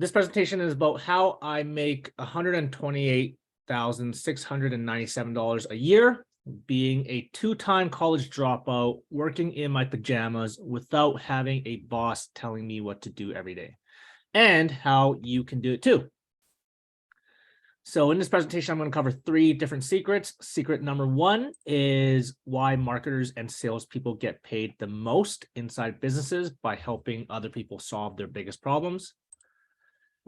This presentation is about how I make $128,697 a year, being a two-time college dropout, working in my pajamas without having a boss telling me what to do every day, and how you can do it too. So in this presentation, I'm going to cover 3 different secrets. Secret number 1 is why marketers and salespeople get paid the most inside businesses by helping other people solve their biggest problems.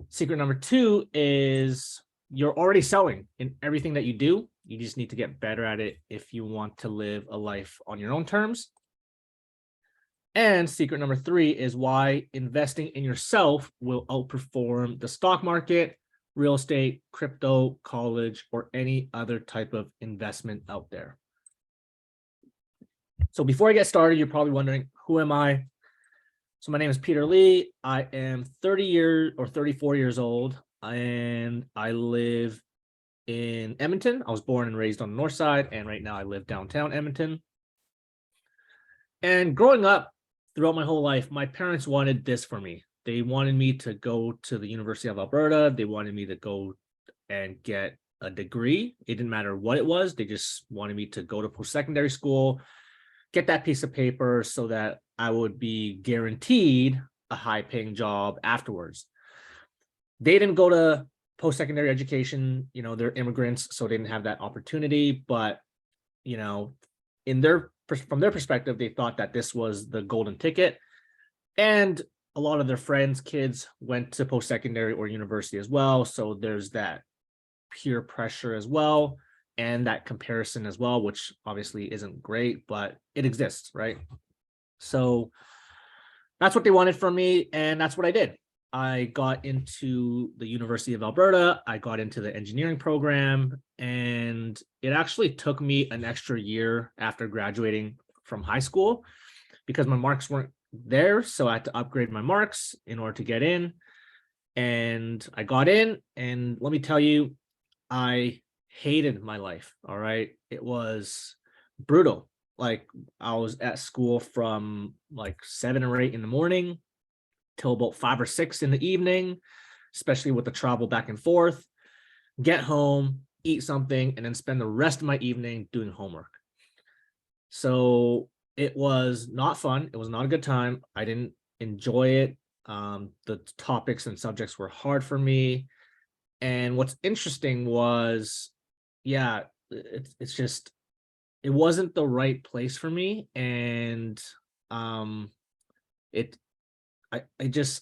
Secret number 2 is you're already selling in everything that you do. You just need to get better at it if you want to live a life on your own terms. And secret number 3 is why investing in yourself will outperform the stock market, real estate, crypto, college, or any other type of investment out there. So before I get started, you're probably wondering, who am I? So my name is Peter Lee. I am 34 years old, and I live in Edmonton. I was born and raised on the north side, and right now I live downtown Edmonton. And growing up, throughout my whole life, my parents wanted this for me. They wanted me to go to the University of Alberta. They wanted me to go and get a degree. It didn't matter what it was. They just wanted me to go to post-secondary school, get that piece of paper so that I would be guaranteed a high-paying job afterwards. They didn't go to post-secondary education. You know, they're immigrants, so they didn't have that opportunity. But, you know, from their perspective, they thought that this was the golden ticket. And a lot of their friends' kids went to post-secondary or university as well. So there's that peer pressure as well, and that comparison as well, which obviously isn't great, but it exists, right? So that's what they wanted from me, and that's what I did. I got into the University of Alberta. I got into the engineering program, and it actually took me an extra year after graduating from high school because my marks weren't there. So I had to upgrade my marks in order to get in. And I got in, and let me tell you, I hated my life. All right. It was brutal. Like, I was at school from like 7 or 8 in the morning till about 5 or 6 in the evening, especially with the travel back and forth, get home, eat something, and then spend the rest of my evening doing homework. So it was not fun. It was not a good time. I didn't enjoy it. The topics and subjects were hard for me. And what's interesting was, yeah, it's just, it wasn't the right place for me. And I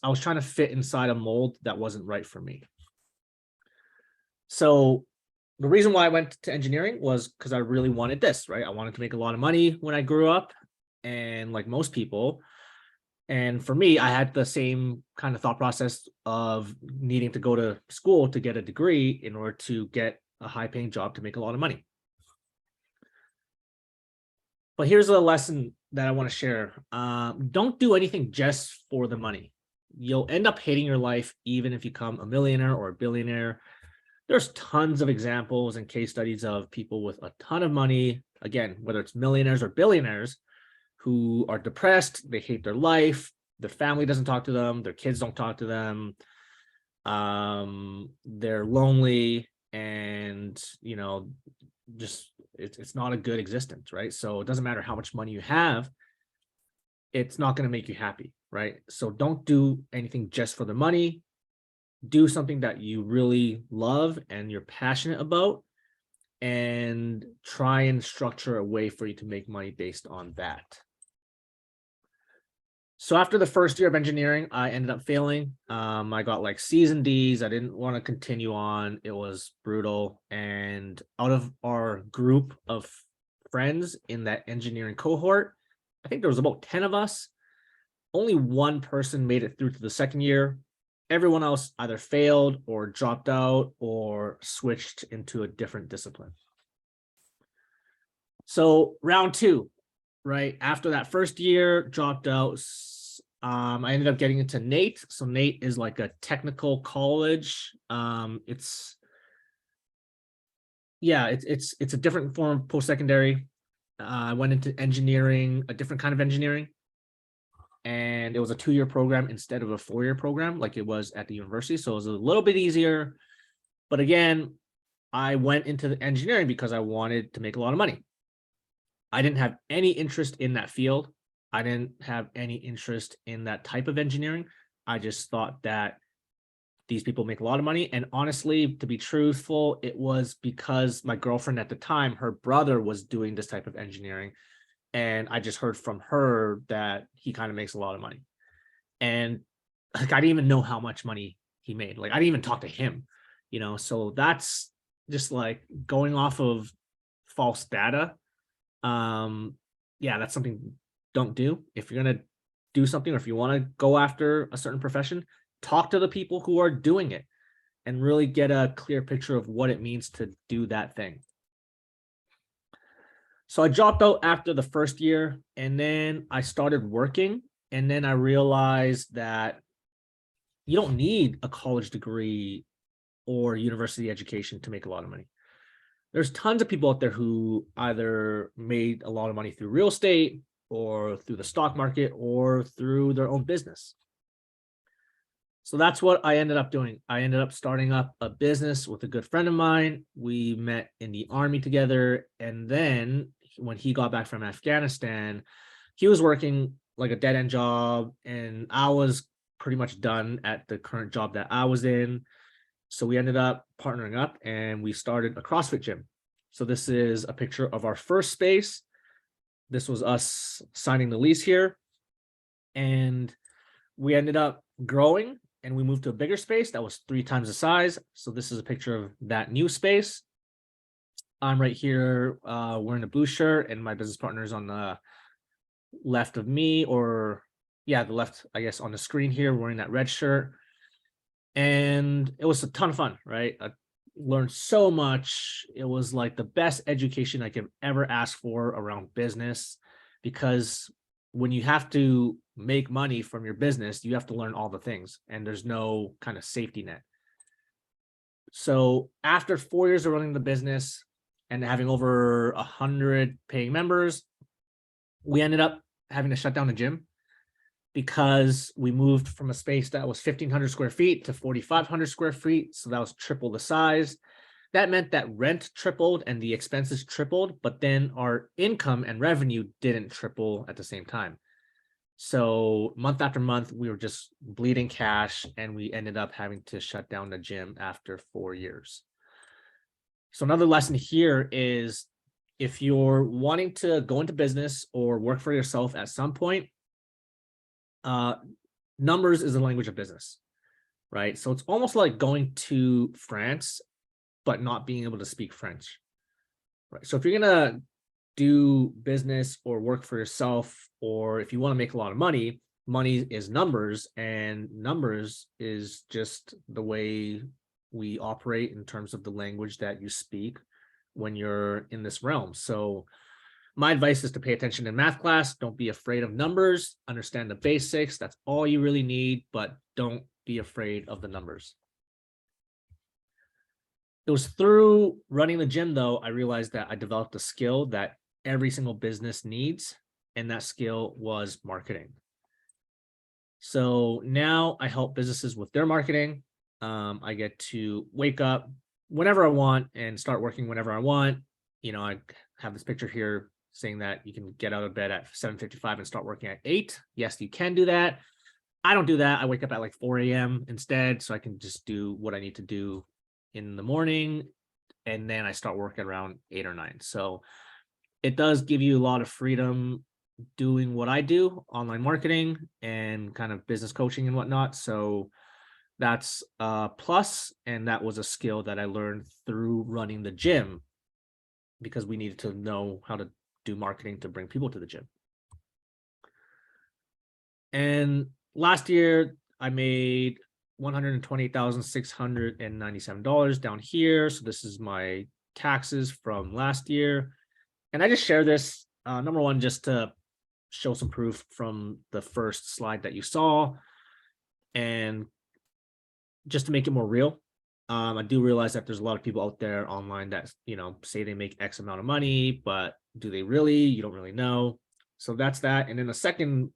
was trying to fit inside a mold that wasn't right for me. So the reason why I went to engineering was because I really wanted this, right? I wanted to make a lot of money when I grew up, and like most people. And for me, I had the same kind of thought process of needing to go to school to get a degree in order to get a high-paying job to make a lot of money. But here's a lesson that I want to share. Don't do anything just for the money. You'll end up hating your life even if you become a millionaire or a billionaire. There's tons of examples and case studies of people with a ton of money, again, whether it's millionaires or billionaires, who are depressed, they hate their life, their family doesn't talk to them, their kids don't talk to them, they're lonely, and, you know, just it's not a good existence, right? So it doesn't matter how much money you have, it's not going to make you happy, right? So don't do anything just for the money. Do something that you really love and you're passionate about, and try and structure a way for you to make money based on that. So after the first year of engineering, I ended up failing. I got like C's and D's. I didn't want to continue on. It was brutal. And out of our group of friends in that engineering cohort, I think there was about 10 of us. Only one person made it through to the second year. Everyone else either failed or dropped out or switched into a different discipline. So round 2, right after that first year, dropped out. I ended up getting into NATE. So NATE is like a technical college. It's a different form of post-secondary. I went into engineering, a different kind of engineering. and it was a 2-year program instead of a 4-year program like it was at the university. So it was a little bit easier. But again, I went into the engineering because I wanted to make a lot of money. I didn't have any interest in that field. I didn't have any interest in that type of engineering. I just thought that these people make a lot of money. And honestly, to be truthful, it was because my girlfriend at the time, her brother was doing this type of engineering. And I just heard from her that he kind of makes a lot of money. And like, I didn't even know how much money he made. Like, I didn't even talk to him, so that's just like going off of false data. Yeah, that's something don't do. If you're going to do something, or if you want to go after a certain profession, talk to the people who are doing it and really get a clear picture of what it means to do that thing. So I dropped out after the first year, and then I started working, and then I realized that you don't need a college degree or university education to make a lot of money. There's tons of people out there who either made a lot of money through real estate or through the stock market or through their own business. So that's what I ended up doing. I ended up starting up a business with a good friend of mine. We met in the army together. And then when he got back from Afghanistan, he was working like a dead end job, and I was pretty much done at the current job that I was in. So we ended up partnering up and we started a CrossFit gym. So this is a picture of our first space. This was us signing the lease here. And we ended up growing, and we moved to a bigger space that was 3 times the size. So this is a picture of that new space. I'm right here wearing a blue shirt, and my business partner is on the left of me, or yeah, the left, I guess, on the screen here, wearing that red shirt. And it was a ton of fun, right? I learned so much. It was like the best education I could ever ask for around business, because when you have to make money from your business, you have to learn all the things, and there's no kind of safety net. So after 4 years of running the business and having over 100 paying members, we ended up having to shut down the gym because we moved from a space that was 1,500 square feet to 4,500 square feet. So that was triple the size. That meant that rent tripled and the expenses tripled, but then our income and revenue didn't triple at the same time. So month after month, we were just bleeding cash, and we ended up having to shut down the gym after 4 years. So another lesson here is, if you're wanting to go into business or work for yourself at some point, numbers is the language of business, right? So it's almost like going to France, but not being able to speak French, right? So if you're going to do business or work for yourself, or if you want to make a lot of money, money is numbers, and numbers is just the way we operate in terms of the language that you speak when you're in this realm. So my advice is to pay attention in math class. Don't be afraid of numbers. Understand the basics. That's all you really need, but don't be afraid of the numbers. It was through running the gym, though, I realized that I developed a skill that every single business needs, and that skill was marketing. So now I help businesses with their marketing. I get to wake up whenever I want and start working whenever I want. I have this picture here saying that you can get out of bed at 7:55 and start working at 8. Yes, you can do that. I don't do that. I wake up at like 4 a.m. instead, so I can just do what I need to do in the morning, and then I start working around 8 or 9. So it does give you a lot of freedom doing what I do, online marketing and kind of business coaching and whatnot. So that's a plus, and that was a skill that I learned through running the gym, because we needed to know how to do marketing to bring people to the gym. And last year I made $128,697 down here. So this is my taxes from last year. And I just share this, number one, just to show some proof from the first slide that you saw, and just to make it more real. I do realize that there's a lot of people out there online that, say they make X amount of money, but do they really? You don't really know. So that's that. And then the second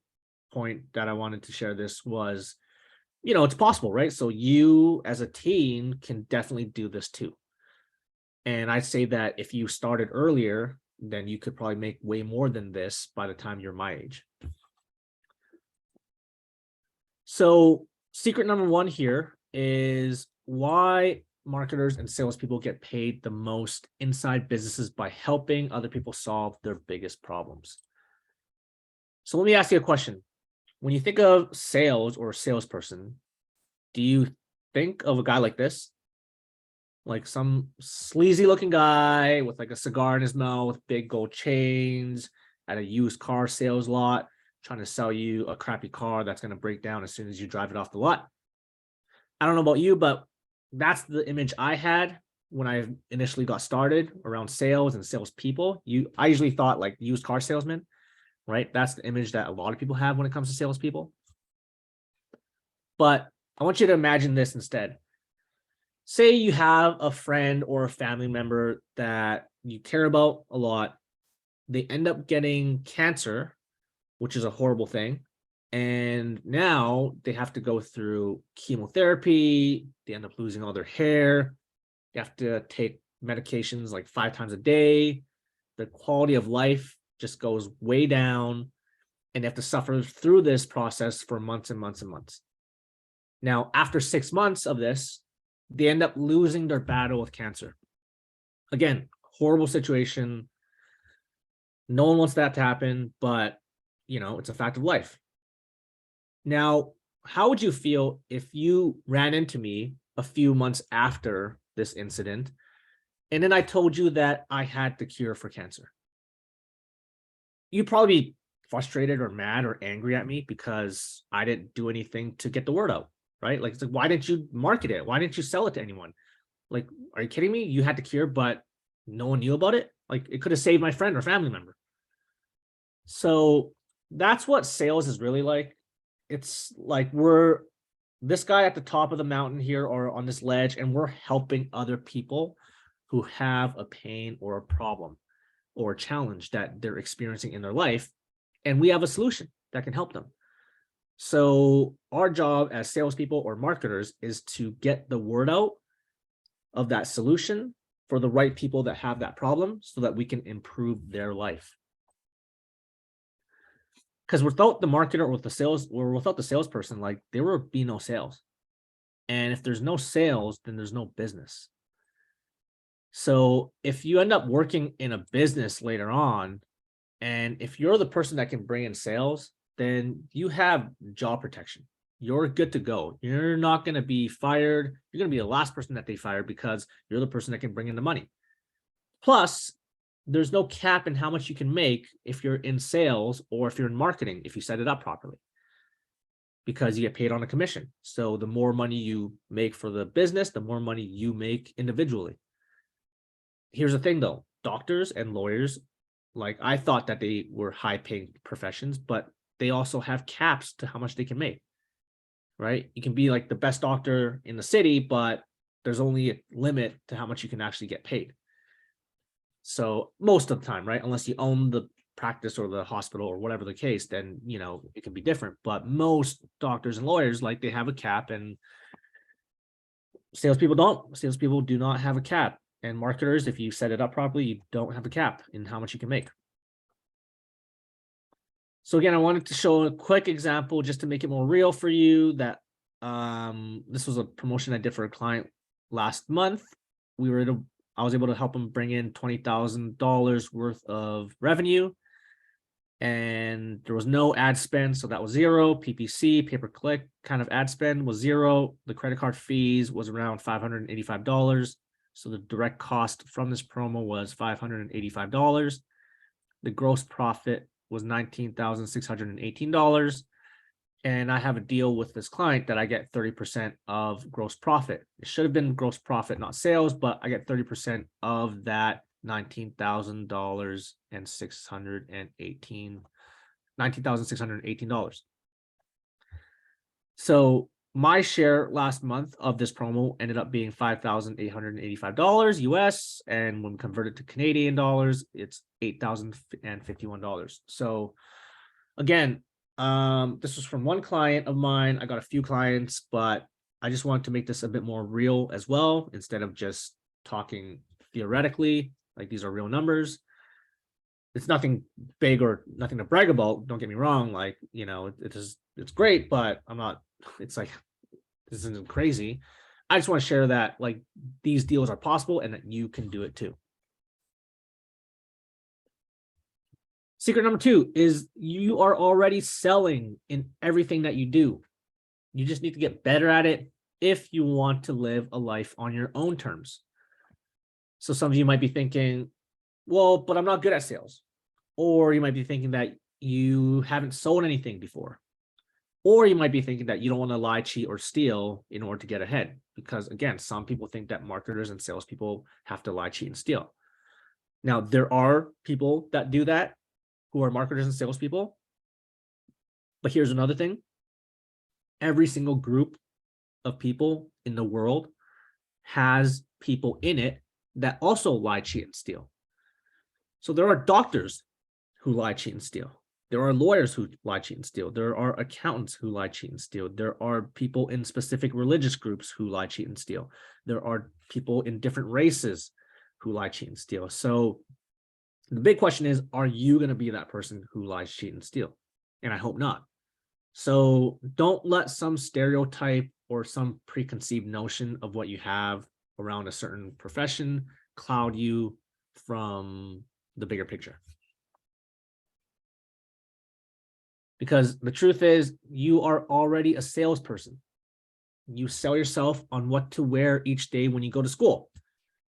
point that I wanted to share this was, it's possible, right? So you as a teen can definitely do this too. And I'd say that if you started earlier, then you could probably make way more than this by the time you're my age. So secret number one here is why marketers and salespeople get paid the most inside businesses by helping other people solve their biggest problems. So let me ask you a question. When you think of sales or a salesperson, do you think of a guy like this? Like some sleazy looking guy with like a cigar in his mouth, big gold chains at a used car sales lot, trying to sell you a crappy car that's going to break down as soon as you drive it off the lot. I don't know about you, but that's the image I had when I initially got started around sales and salespeople. I usually thought like used car salesman, right? That's the image that a lot of people have when it comes to salespeople. But I want you to imagine this instead. Say you have a friend or a family member that you care about a lot. They end up getting cancer, which is a horrible thing. And now they have to go through chemotherapy. They end up losing all their hair. They have to take medications like 5 times a day. The quality of life just goes way down. And they have to suffer through this process for months and months and months. Now, after 6 months of this, they end up losing their battle with cancer. Again, horrible situation. No one wants that to happen, but it's a fact of life. Now, how would you feel if you ran into me a few months after this incident, and then I told you that I had the cure for cancer? You'd probably be frustrated or mad or angry at me because I didn't do anything to get the word out, right? Like, it's like, why didn't you market it? Why didn't you sell it to anyone? Like, are you kidding me? You had the cure, but no one knew about it? Like, it could have saved my friend or family member. So that's what sales is really like. It's like we're this guy at the top of the mountain here or on this ledge, and we're helping other people who have a pain or a problem or a challenge that they're experiencing in their life. And we have a solution that can help them. So our job as salespeople or marketers is to get the word out of that solution for the right people that have that problem so that we can improve their life. Because without the marketer or with the sales or without the salesperson, like there will be no sales. And if there's no sales, then there's no business. So if you end up working in a business later on, and if you're the person that can bring in sales, then you have job protection. You're good to go. You're not going to be fired. You're going to be the last person that they fire because you're the person that can bring in the money. Plus, there's no cap in how much you can make if you're in sales or if you're in marketing, if you set it up properly, because you get paid on a commission. So the more money you make for the business, the more money you make individually. Here's the thing though, doctors and lawyers, like I thought that they were high paying professions, but they also have caps to how much they can make, right? You can be like the best doctor in the city, but there's only a limit to how much you can actually get paid. So most of the time, right? Unless you own the practice or the hospital or whatever the case, then, it can be different. But most doctors and lawyers, like they have a cap, and salespeople don't. Salespeople do not have a cap. And marketers, if you set it up properly, you don't have a cap in how much you can make. So again, I wanted to show a quick example just to make it more real for you that this was a promotion I did for a client last month. I was able to help them bring in $20,000 worth of revenue, and there was no ad spend. So that was zero. PPC, pay-per-click kind of ad spend was zero. The credit card fees was around $585. So the direct cost from this promo was $585. The gross profit was $19,618. And I have a deal with this client that I get 30% of gross profit. It should have been gross profit, not sales, but I get 30% of that $19,618. So my share last month of this promo ended up being $5,885 US. And when converted to Canadian dollars, it's $8,051. So again, This was from one client of mine. I got a few clients, but I just wanted to make this a bit more real as well, instead of just talking theoretically, like these are real numbers. It's nothing big or nothing to brag about. Don't get me wrong. Like, it's great, but I'm not, it's like, this isn't crazy. I just want to share that like these deals are possible and that you can do it too. Secret number 2 is you are already selling in everything that you do. You just need to get better at it if you want to live a life on your own terms. So some of you might be thinking, well, but I'm not good at sales. Or you might be thinking that you haven't sold anything before. Or you might be thinking that you don't want to lie, cheat, or steal in order to get ahead. Because again, some people think that marketers and salespeople have to lie, cheat, and steal. Now, there are people that do that who are marketers and salespeople. But here's another thing. Every single group of people in the world has people in it that also lie, cheat, and steal. So there are doctors who lie, cheat, and steal. There are lawyers who lie, cheat, and steal. There are accountants who lie, cheat, and steal. There are people in specific religious groups who lie, cheat, and steal. There are people in different races who lie, cheat, and steal. So the big question is, are you going to be that person who lies, cheat, and steal? And I hope not. So don't let some stereotype or some preconceived notion of what you have around a certain profession cloud you from the bigger picture. Because the truth is, you are already a salesperson. You sell yourself on what to wear each day when you go to school.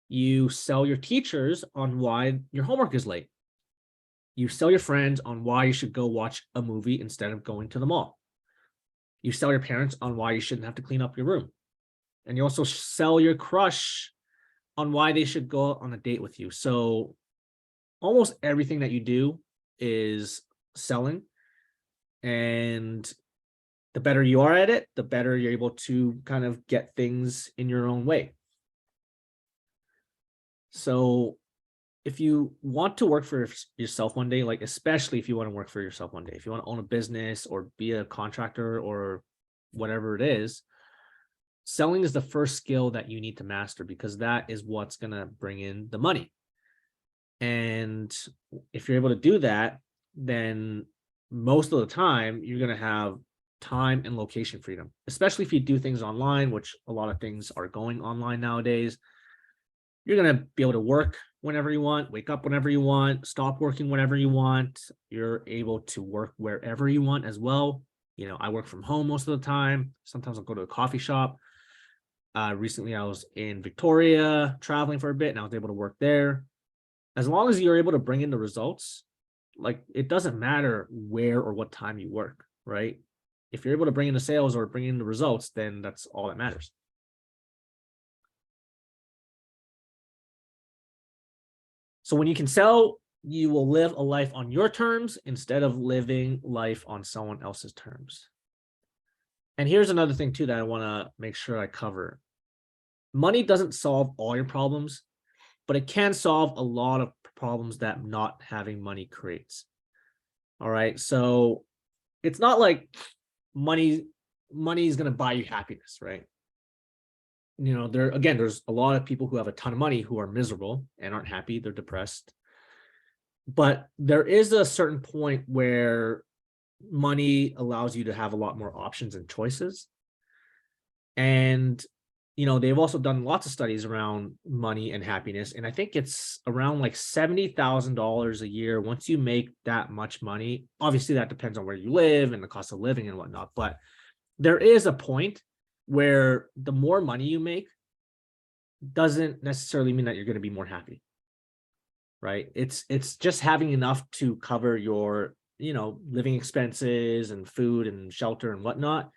You sell your teachers on why your homework is late. You sell your friends on why you should go watch a movie instead of going to the mall. You sell your parents on why you shouldn't have to clean up your room. And you also sell your crush on why they should go on a date with you. So almost everything that you do is selling. And the better you are at it, the better you're able to kind of get things in your own way. So if you want to work for yourself one day, like especially if you want to work for yourself one day, if you want to own a business or be a contractor or whatever it is, selling is the first skill that you need to master, because that is what's going to bring in the money. And if you're able to do that, then most of the time you're going to have time and location freedom, especially if you do things online, which a lot of things are going online nowadays. You're going to be able to work whenever you want, wake up whenever you want, stop working whenever you want. You're able to work wherever you want as well. I work from home most of the time. Sometimes I'll go to a coffee shop. Recently, I was in Victoria traveling for a bit, and I was able to work there. As long as you're able to bring in the results, like it doesn't matter where or what time you work, right? If you're able to bring in the sales or bring in the results, then that's all that matters. So when you can sell, you will live a life on your terms instead of living life on someone else's terms. And here's another thing too that I want to make sure I cover. Money doesn't solve all your problems, but it can solve a lot of problems that not having money creates. All right. So it's not like money is going to buy you happiness, right? There's a lot of people who have a ton of money who are miserable and aren't happy. They're depressed. But there is a certain point where money allows you to have a lot more options and choices. And, they've also done lots of studies around money and happiness. And I think it's around like $70,000 a year. Once you make that much money, obviously that depends on where you live and the cost of living and whatnot. But there is a point where the more money you make doesn't necessarily mean that you're going to be more happy, right? It's just having enough to cover your, living expenses and food and shelter and whatnot,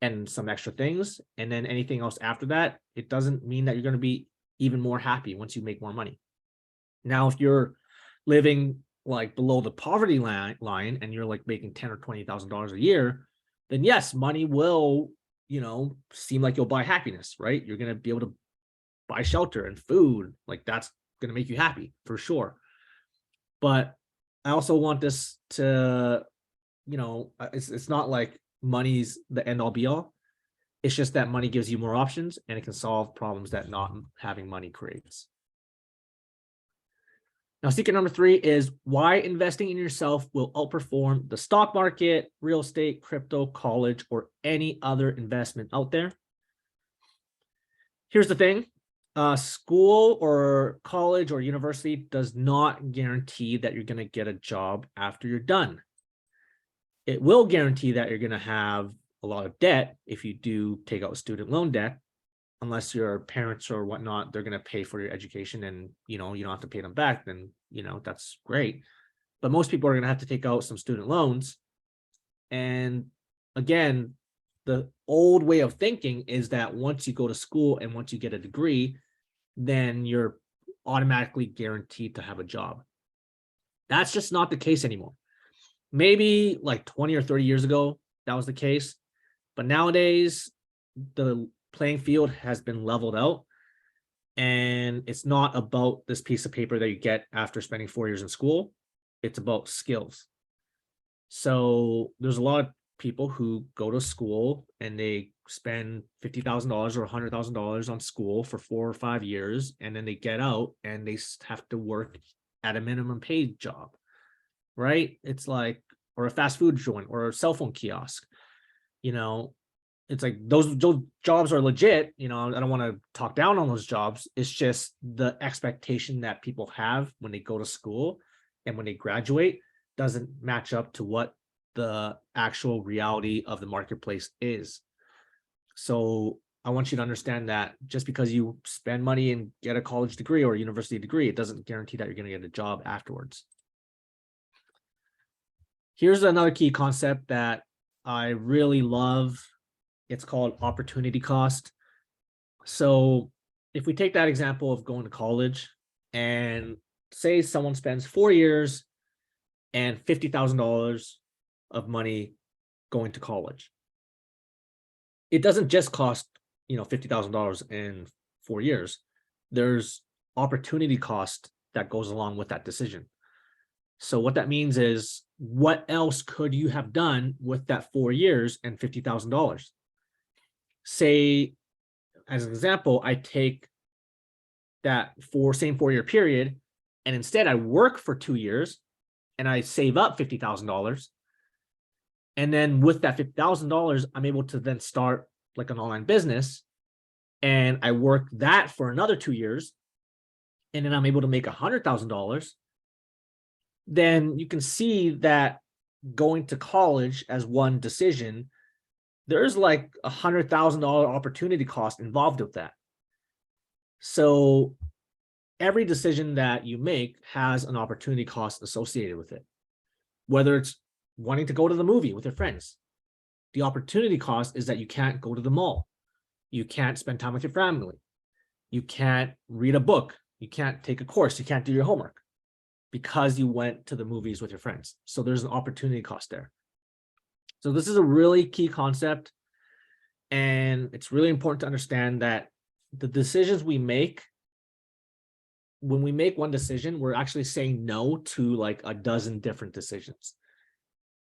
and some extra things. And then anything else after that, it doesn't mean that you're going to be even more happy once you make more money. Now, if you're living like below the poverty line and you're like making $10,000 or $20,000 a year, then yes, money will, seem like you'll buy happiness, right? You're going to be able to buy shelter and food. Like that's going to make you happy for sure. But I also want this to it's not like money's the end all be all. It's just that money gives you more options and it can solve problems that not having money creates. Now, secret number 3 is why investing in yourself will outperform the stock market, real estate, crypto, college, or any other investment out there. Here's the thing. School or college or university does not guarantee that you're going to get a job after you're done. It will guarantee that you're going to have a lot of debt if you do take out student loan debt, unless your parents or whatnot, they're going to pay for your education and, you don't have to pay them back, then, that's great. But most people are going to have to take out some student loans. And again, the old way of thinking is that once you go to school and once you get a degree, then you're automatically guaranteed to have a job. That's just not the case anymore. Maybe like 20 or 30 years ago, that was the case. But nowadays, the playing field has been leveled out. And it's not about this piece of paper that you get after spending 4 years in school. It's about skills. So there's a lot of people who go to school and they spend $50,000 or $100,000 on school for 4 or 5 years, and then they get out and they have to work at a minimum paid job, right? It's like, or a fast food joint or a cell phone kiosk. It's like those jobs are legit. I don't want to talk down on those jobs. It's just the expectation that people have when they go to school and when they graduate doesn't match up to what the actual reality of the marketplace is. So I want you to understand that just because you spend money and get a college degree or a university degree, it doesn't guarantee that you're going to get a job afterwards. Here's another key concept that I really love. It's called opportunity cost. So if we take that example of going to college, and say someone spends 4 years and $50,000 of money going to college, it doesn't just cost $50,000 in 4 years. There's opportunity cost that goes along with that decision. So what that means is, what else could you have done with that 4 years and $50,000? Say, as an example, I take that same 4-year period, and instead I work for 2 years and I save up $50,000. And then with that $50,000, I'm able to then start like an online business, and I work that for another 2 years, and then I'm able to make $100,000. Then you can see that going to college as one decision, there's like $100,000 opportunity cost involved with that. So every decision that you make has an opportunity cost associated with it. Whether it's wanting to go to the movie with your friends, the opportunity cost is that you can't go to the mall. You can't spend time with your family. You can't read a book. You can't take a course. You can't do your homework because you went to the movies with your friends. So there's an opportunity cost there. So this is a really key concept, and it's really important to understand that the decisions we make, when we make one decision, we're actually saying no to like a dozen different decisions.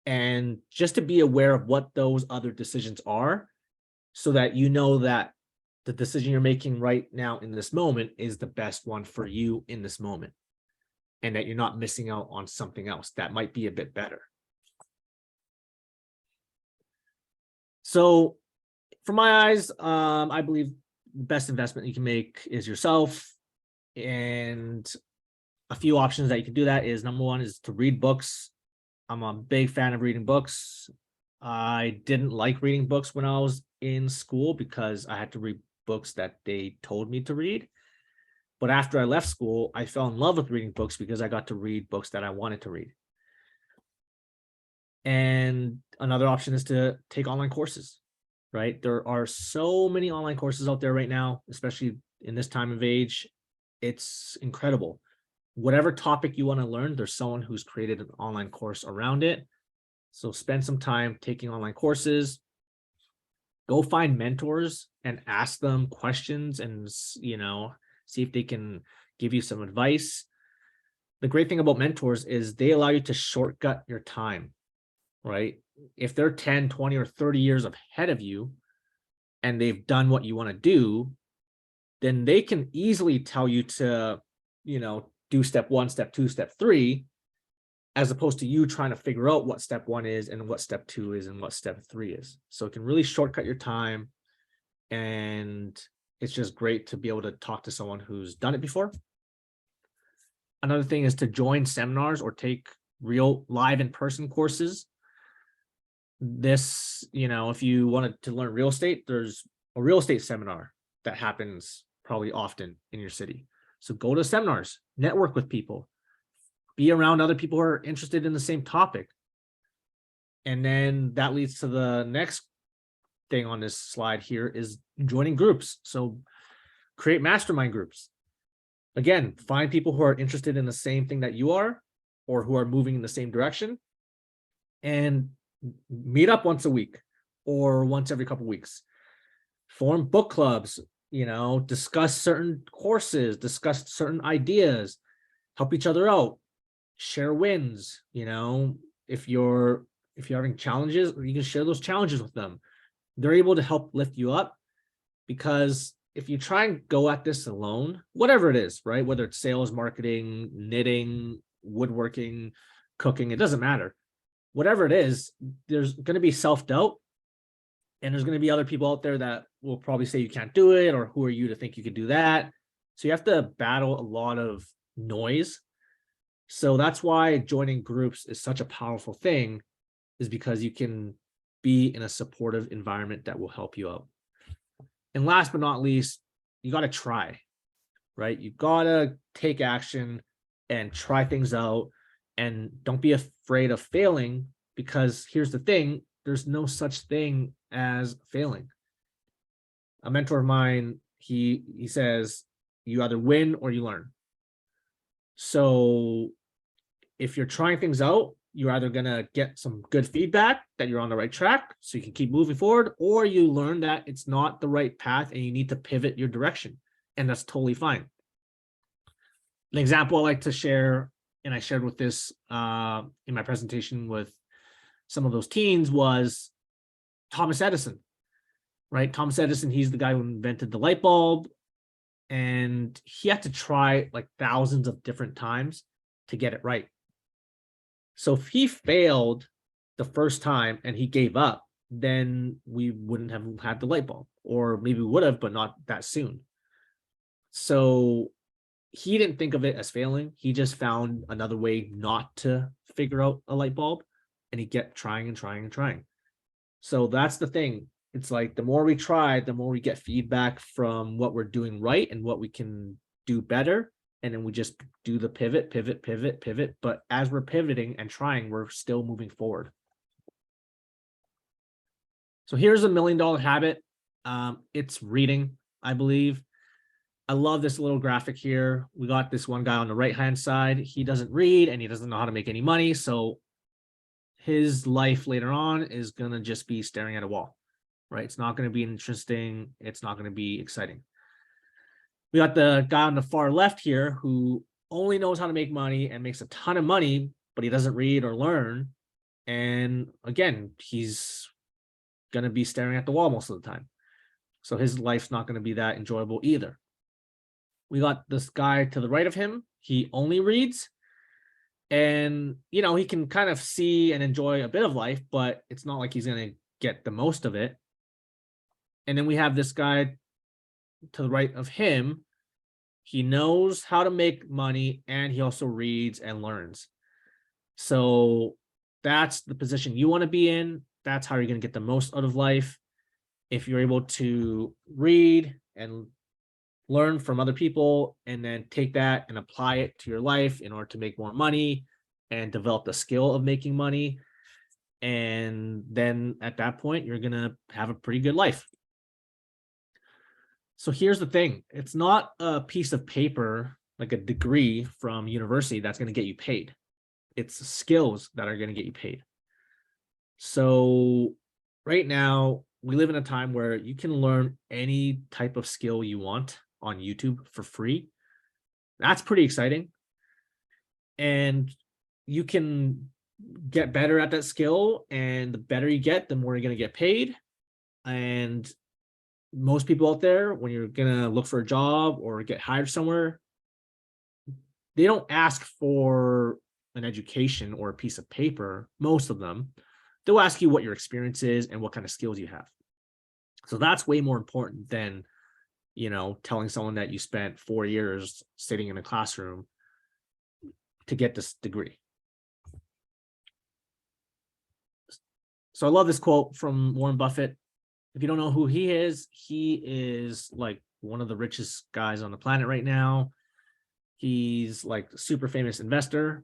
And just to be aware of what those other decisions are, so that you know that the decision you're making right now in this moment is the best one for you in this moment, and that you're not missing out on something else that might be a bit better. So from my eyes, I believe the best investment you can make is yourself. And a few options that you can do that is, number one is to read books. I'm a big fan of reading books. I didn't like reading books when I was in school because I had to read books that they told me to read. But after I left school, I fell in love with reading books because I got to read books that I wanted to read. And another option is to take online courses, right? There are so many online courses out there right now, especially in this time of age. It's incredible. Whatever topic you want to learn, there's someone who's created an online course around it. So spend some time taking online courses. Go find mentors and ask them questions and, see if they can give you some advice. The great thing about mentors is they allow you to shortcut your time. right? If they're 10, 20, or 30 years ahead of you and they've done what you want to do, then they can easily tell you to, do step 1, step 2, step 3, as opposed to you trying to figure out what step 1 is and what step 2 is and what step 3 is. So it can really shortcut your time. And it's just great to be able to talk to someone who's done it before. Another thing is to join seminars or take real live in-person courses. This, if you wanted to learn real estate, there's a real estate seminar that happens probably often in your city. So go to seminars, network with people, be around other people who are interested in the same topic. And then that leads to the next thing on this slide here is joining groups. So create mastermind groups. Again, find people who are interested in the same thing that you are, or who are moving in the same direction, and meet up once a week or once every couple of weeks. Form book clubs, discuss certain courses, discuss certain ideas, help each other out, share wins. If you're having challenges, you can share those challenges with them. They're able to help lift you up, because if you try and go at this alone, whatever it is, right? Whether it's sales, marketing, knitting, woodworking, cooking, it doesn't matter. Whatever it is, there's going to be self-doubt, and there's going to be other people out there that will probably say you can't do it, or who are you to think you could do that? So you have to battle a lot of noise. So that's why joining groups is such a powerful thing, is because you can be in a supportive environment that will help you out. And last but not least, you got to try, right? You got to take action and try things out, and don't be afraid of failing, because here's the thing, there's no such thing as failing. A mentor of mine, he says, you either win or you learn. So if you're trying things out, you're either going to get some good feedback that you're on the right track so you can keep moving forward, or you learn that it's not the right path and you need to pivot your direction, and that's totally fine. An example I like to share, and I shared with this in my presentation with some of those teens, was Thomas Edison, right? Thomas Edison, he's the guy who invented the light bulb, and he had to try like thousands of different times to get it right. So if he failed the first time and he gave up, then we wouldn't have had the light bulb, or maybe we would have, but not that soon. So he didn't think of it as failing. He just found another way not to figure out a light bulb, and he kept trying and trying and trying. So that's the thing. It's like the more we try, the more we get feedback from what we're doing right and what we can do better. And then we just do the pivot. But as we're pivoting and trying, we're still moving forward. So here's a $1 million habit. It's reading, I believe. I love this little graphic here. We got this one guy on the right-hand side. He doesn't read and he doesn't know how to make any money. So his life later on is going to just be staring at a wall, right? It's not going to be interesting. It's not going to be exciting. We got the guy on the far left here who only knows how to make money and makes a ton of money, but he doesn't read or learn. And again, he's going to be staring at the wall most of the time. So his life's not going to be that enjoyable either. We got this guy to the right of him. He only reads, and, he can kind of see and enjoy a bit of life, but it's not like he's going to get the most of it. And then we have this guy to the right of him. He knows how to make money, and he also reads and learns. So that's the position you want to be in. That's how you're going to get the most out of life. If you're able to read and learn from other people, and then take that and apply it to your life in order to make more money and develop the skill of making money. And then at that point, you're going to have a pretty good life. So here's the thing. It's not a piece of paper, like a degree from university, that's going to get you paid. It's skills that are going to get you paid. So right now, we live in a time where you can learn any type of skill you want on YouTube for free. That's pretty exciting. And you can get better at that skill, and the better you get, the more you're going to get paid. And most people out there, when you're going to look for a job or get hired somewhere, they don't ask for an education or a piece of paper. Most of them, they'll ask you what your experience is and what kind of skills you have. So that's way more important than, telling someone that you spent 4 years sitting in a classroom to get this degree. So I love this quote from Warren Buffett. If you don't know who he is like one of the richest guys on the planet right now. He's like a super famous investor.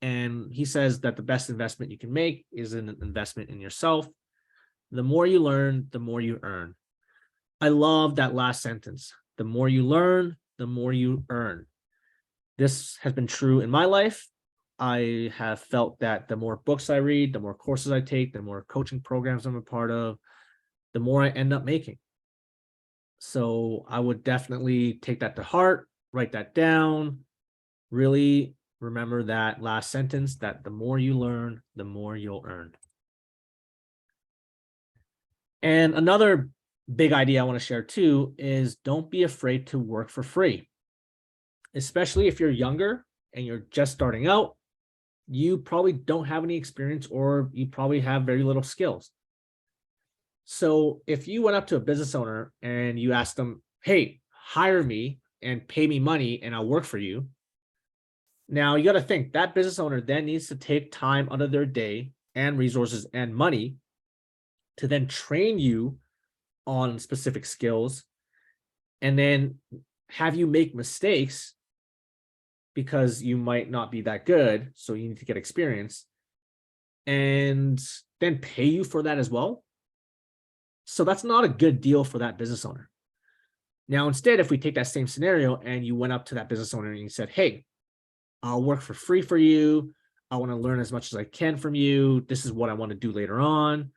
And he says that the best investment you can make is an investment in yourself. The more you learn, the more you earn. I love that last sentence. The more you learn, the more you earn. This has been true in my life. I have felt that the more books I read, the more courses I take, the more coaching programs I'm a part of, the more I end up making. So I would definitely take that to heart, write that down, really remember that last sentence, that the more you learn, the more you'll earn. And another big idea I want to share too is don't be afraid to work for free. Especially if you're younger and you're just starting out, you probably don't have any experience or you probably have very little skills. So if you went up to a business owner and you asked them, hey, hire me and pay me money and I'll work for you. Now you got to think that business owner then needs to take time out of their day and resources and money to then train you on specific skills and then have you make mistakes because you might not be that good. So you need to get experience and then pay you for that as well. So that's not a good deal for that business owner. Now, instead, if we take that same scenario and you went up to that business owner and you said, hey, I'll work for free for you. I want to learn as much as I can from you. This is what I want to do later on.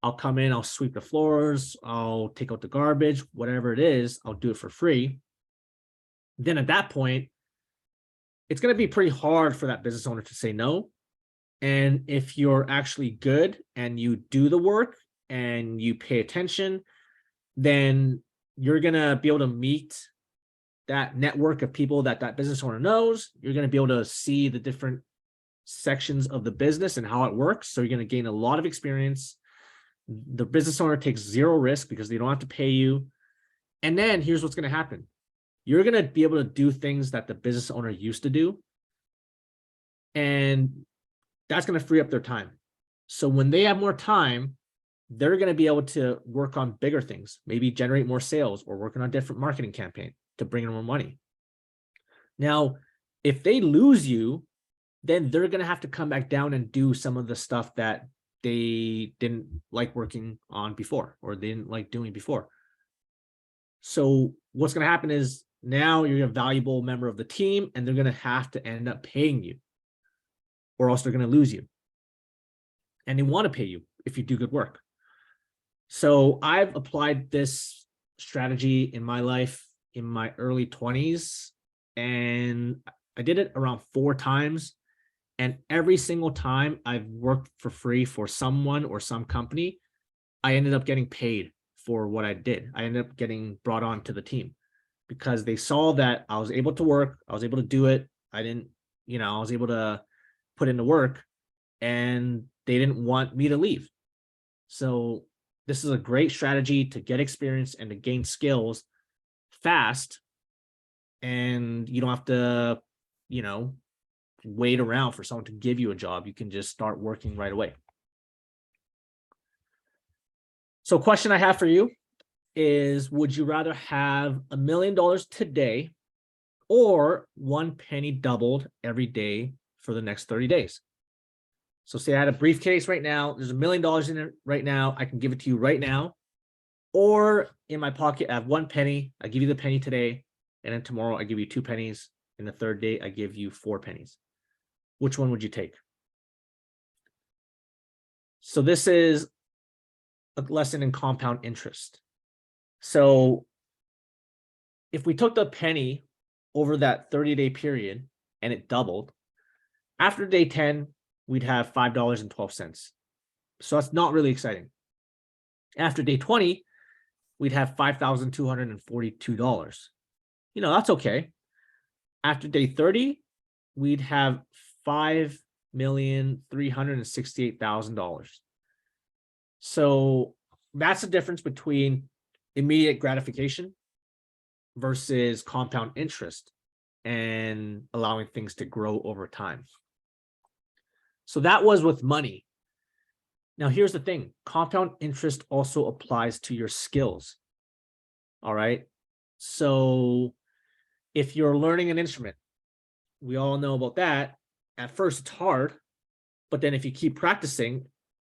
I'll come in, I'll sweep the floors, I'll take out the garbage, whatever it is, I'll do it for free. Then at that point, it's going to be pretty hard for that business owner to say no. And if you're actually good and you do the work and you pay attention, then you're going to be able to meet that network of people that business owner knows. You're going to be able to see the different sections of the business and how it works. So you're going to gain a lot of experience. The business owner takes zero risk because they don't have to pay you. And then here's what's going to happen. You're going to be able to do things that the business owner used to do. And that's going to free up their time. So when they have more time, they're going to be able to work on bigger things, maybe generate more sales or working on a different marketing campaign to bring in more money. Now, if they lose you, then they're going to have to come back down and do some of the stuff that they didn't like working on before, or they didn't like doing before. So what's going to happen is now you're a valuable member of the team and they're going to have to end up paying you, or else they're going to lose you. And they want to pay you if you do good work. So I've applied this strategy in my life in my early 20s, and I did it around 4 times. And every single time I've worked for free for someone or some company, I ended up getting paid for what I did. I ended up getting brought on to the team because they saw that I was able to work. I was able to do it. I was able to put in the work, and they didn't want me to leave. So this is a great strategy to get experience and to gain skills fast. And you don't have to, wait around for someone to give you a job. You can just start working right away. So question I have for you is, would you rather have $1 million today or 1 penny doubled every day for the next 30 days? So say I had a briefcase right now, there's $1 million in it right now. I can give it to you right now. Or in my pocket, I have 1 penny. I give you the penny today. And then tomorrow I give you 2 pennies. And the third day I give you 4 pennies. Which one would you take? So this is a lesson in compound interest. So if we took the penny over that 30-day period and it doubled, after day 10, we'd have $5.12. So that's not really exciting. After day 20, we'd have $5,242. That's okay. After day 30, we'd have $5,368,000. So that's the difference between immediate gratification versus compound interest and allowing things to grow over time. So that was with money. Now, here's the thing. Compound interest also applies to your skills. All right. So if you're learning an instrument, we all know about that. At first, it's hard, but then if you keep practicing,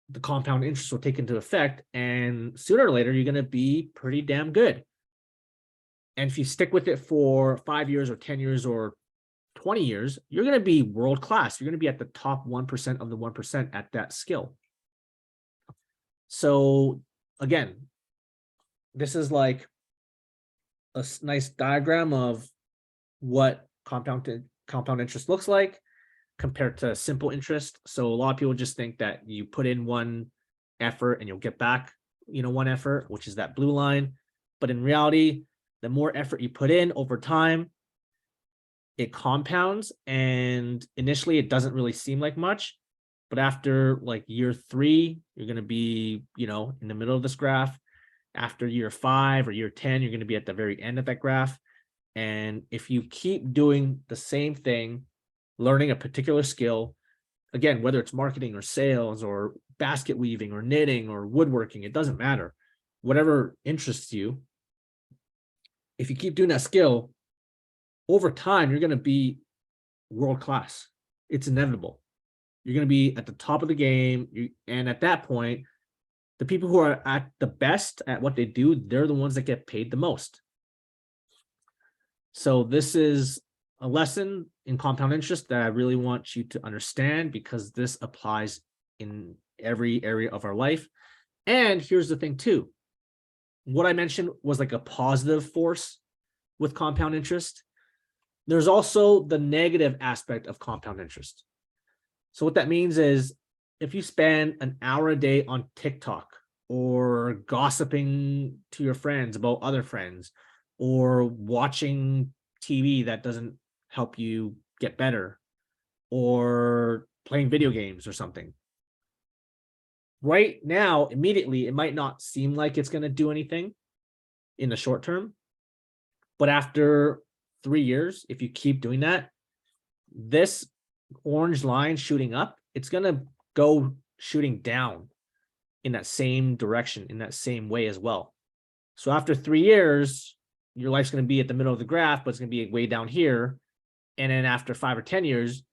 the compound interest will take into effect, and sooner or later, you're going to be pretty damn good. And if you stick with it for 5 years or 10 years or 20 years, you're going to be world class. You're going to be at the top 1% of the 1% at that skill. So again, this is like a nice diagram of what compound interest looks like compared to simple interest. So a lot of people just think that you put in one effort and you'll get back, one effort, which is that blue line. But in reality, the more effort you put in over time, it compounds. And initially, it doesn't really seem like much. But after like year 3, you're going to be, in the middle of this graph. After year 5 or year 10, you're going to be at the very end of that graph. And if you keep doing the same thing, learning a particular skill, again, whether it's marketing or sales or basket weaving or knitting or woodworking, it doesn't matter. Whatever interests you, if you keep doing that skill, over time, you're going to be world class. It's inevitable. You're going to be at the top of the game. And at that point, the people who are at the best at what they do, they're the ones that get paid the most. So this is a lesson in compound interest that I really want you to understand, because this applies in every area of our life. And here's the thing too. What I mentioned was like a positive force with compound interest. There's also the negative aspect of compound interest. So what that means is if you spend an hour a day on TikTok or gossiping to your friends about other friends or watching TV that doesn't help you get better or playing video games or something, right now, immediately, it might not seem like it's going to do anything in the short term. But after 3 years, if you keep doing that, this orange line shooting up, it's going to go shooting down in that same direction, in that same way as well. So after 3 years, your life's going to be at the middle of the graph, but it's going to be way down here. And then after 5 or 10 years,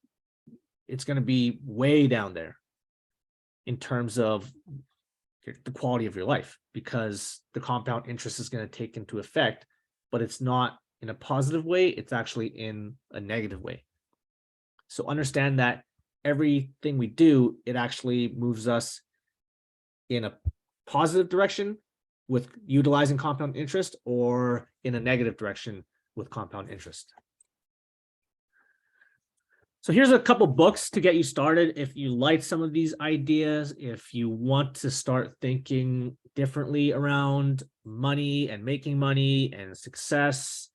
it's going to be way down there in terms of the quality of your life, because the compound interest is going to take into effect, but it's not in a positive way. It's actually in a negative way. So understand that everything we do, it actually moves us in a positive direction with utilizing compound interest, or in a negative direction with compound interest. So here's a couple books to get you started. If you like some of these ideas, if you want to start thinking differently around money and making money and success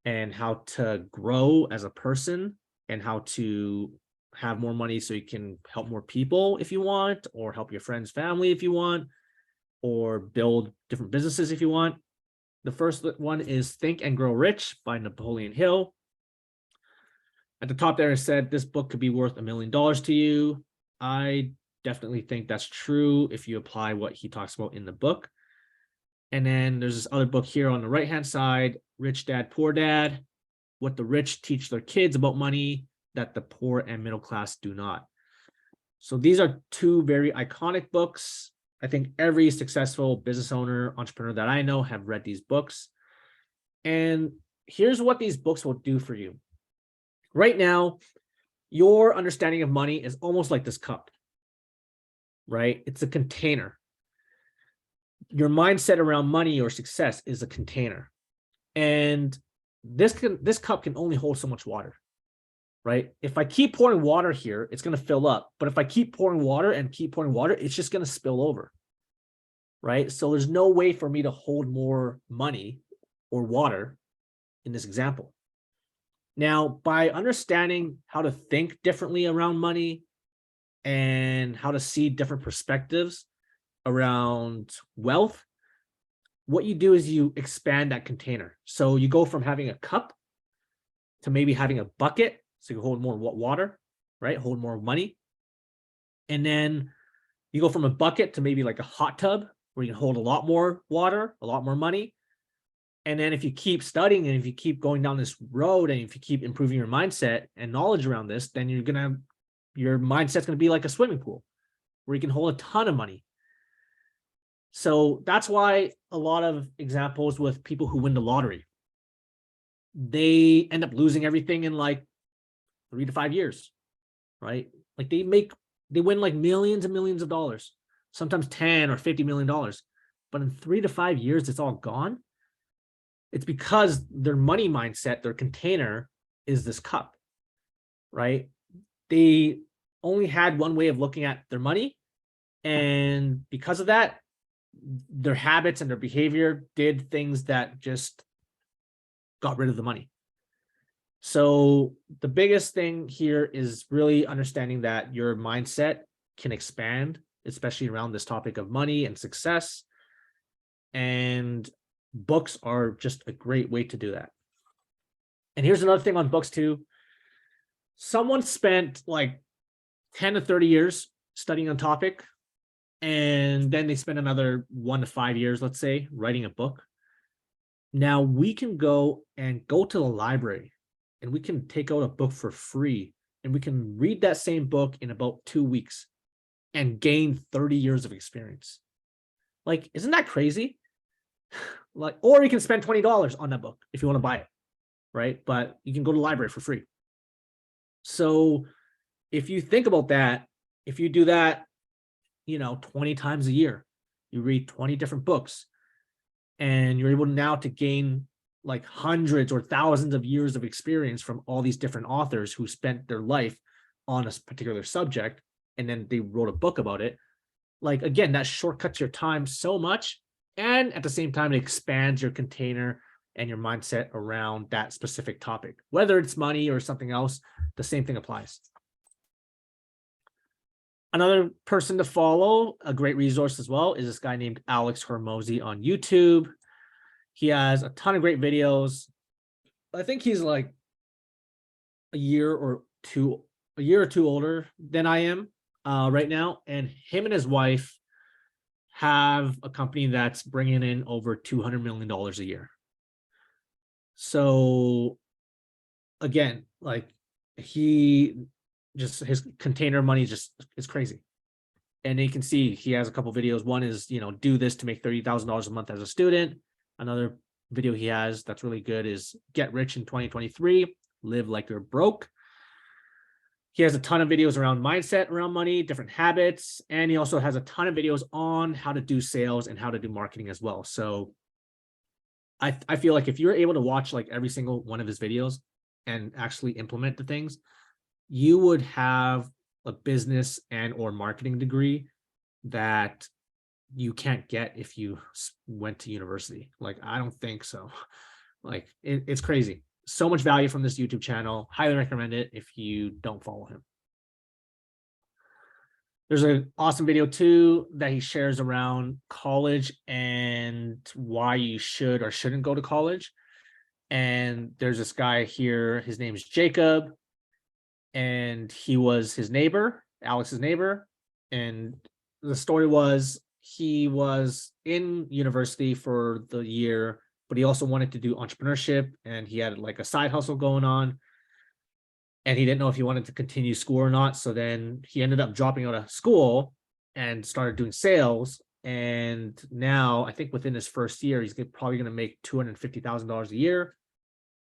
and how to grow as a person and how to have more money so you can help more people if you want, or help your friends, family if you want, or build different businesses if you want. The first one is Think and Grow Rich by Napoleon Hill. At the top there, it said this book could be worth $1 million to you. I definitely think that's true if you apply what he talks about in the book. And then there's this other book here on the right-hand side, Rich Dad, Poor Dad, What the Rich Teach Their Kids About Money That the Poor and Middle Class Do Not. So these are two very iconic books. I think every successful business owner, entrepreneur that I know have read these books. And here's what these books will do for you. Right now, your understanding of money is almost like this cup, right? It's a container. Your mindset around money or success is a container. And this cup can only hold so much water, right? If I keep pouring water here, it's going to fill up. But if I keep pouring water and keep pouring water, it's just going to spill over, right? So there's no way for me to hold more money or water in this example. Now, by understanding how to think differently around money and how to see different perspectives around wealth, what you do is you expand that container. So you go from having a cup to maybe having a bucket, so you hold more water, right? Hold more money. And then you go from a bucket to maybe like a hot tub where you can hold a lot more water, a lot more money. And then if you keep studying and if you keep going down this road and if you keep improving your mindset and knowledge around this, then your mindset's going to be like a swimming pool where you can hold a ton of money. So that's why a lot of examples with people who win the lottery, they end up losing everything in like 3 to 5 years, right? Like they win like millions and millions of dollars, sometimes 10 or $50 million. But in 3 to 5 years, it's all gone. It's because their money mindset, their container is this cup, right? They only had one way of looking at their money. And because of that, their habits and their behavior did things that just got rid of the money. So the biggest thing here is really understanding that your mindset can expand, especially around this topic of money and success. And books are just a great way to do that. And here's another thing on books too. Someone spent like 10 to 30 years studying on topic, and then they spend another 1 to 5 years, let's say, writing a book. Now we can go to the library and we can take out a book for free and we can read that same book in about 2 weeks and gain 30 years of experience. Like, isn't that crazy? Like, or you can spend $20 on that book if you want to buy it, right? But you can go to the library for free. So if you think about that, if you do that, 20 times a year, you read 20 different books, and you're able now to gain like hundreds or thousands of years of experience from all these different authors who spent their life on a particular subject, and then they wrote a book about it. Like, again, that shortcuts your time so much. And at the same time, it expands your container and your mindset around that specific topic. Whether it's money or something else, the same thing applies. Another person to follow, a great resource as well, is this guy named Alex Hormozy on YouTube. He has a ton of great videos. I think he's like a year or two older than I am right now. And him and his wife have a company that's bringing in over $200 million a year. So again, like his container money is crazy. And you can see he has a couple videos. One is, do this to make $30,000 a month as a student. Another video he has that's really good is get rich in 2023, live like you're broke. He has a ton of videos around mindset, around money, different habits. And he also has a ton of videos on how to do sales and how to do marketing as well. So I feel like if you're able to watch like every single one of his videos and actually implement the things, you would have a business and or marketing degree that you can't get if you went to university. Like, I don't think so. Like, it's crazy. So much value from this YouTube channel. Highly recommend it if you don't follow him. There's an awesome video too that he shares around college and why you should or shouldn't go to college. And there's this guy here, his name is Jacob, and he was his neighbor, Alex's neighbor. And the story was he was in university for the year, but he also wanted to do entrepreneurship, and he had like a side hustle going on, and he didn't know if he wanted to continue school or not. So then he ended up dropping out of school and started doing sales. And now I think within his first year, he's probably going to make $250,000 a year.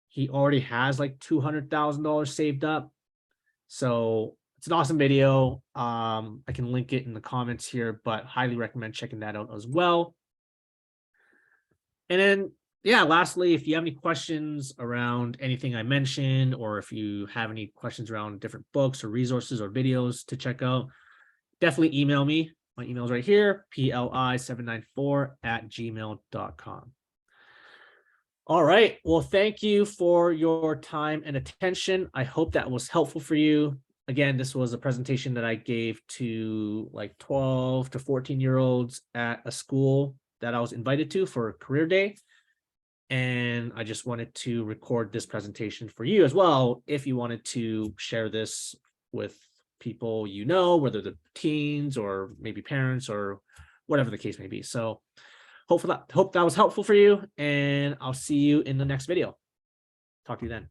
He already has like $200,000 saved up. So it's an awesome video. I can link it in the comments here, but highly recommend checking that out as well. And then yeah, lastly, if you have any questions around anything I mentioned, or if you have any questions around different books or resources or videos to check out, definitely email me. My email is right here, pli794@gmail.com. All right. Well, thank you for your time and attention. I hope that was helpful for you. Again, this was a presentation that I gave to like 12 to 14-year-olds at a school that I was invited to for a career day. And I just wanted to record this presentation for you as well, if you wanted to share this with people you know, whether the teens or maybe parents or whatever the case may be. So hope that was helpful for you, and I'll see you in the next video. Talk to you then.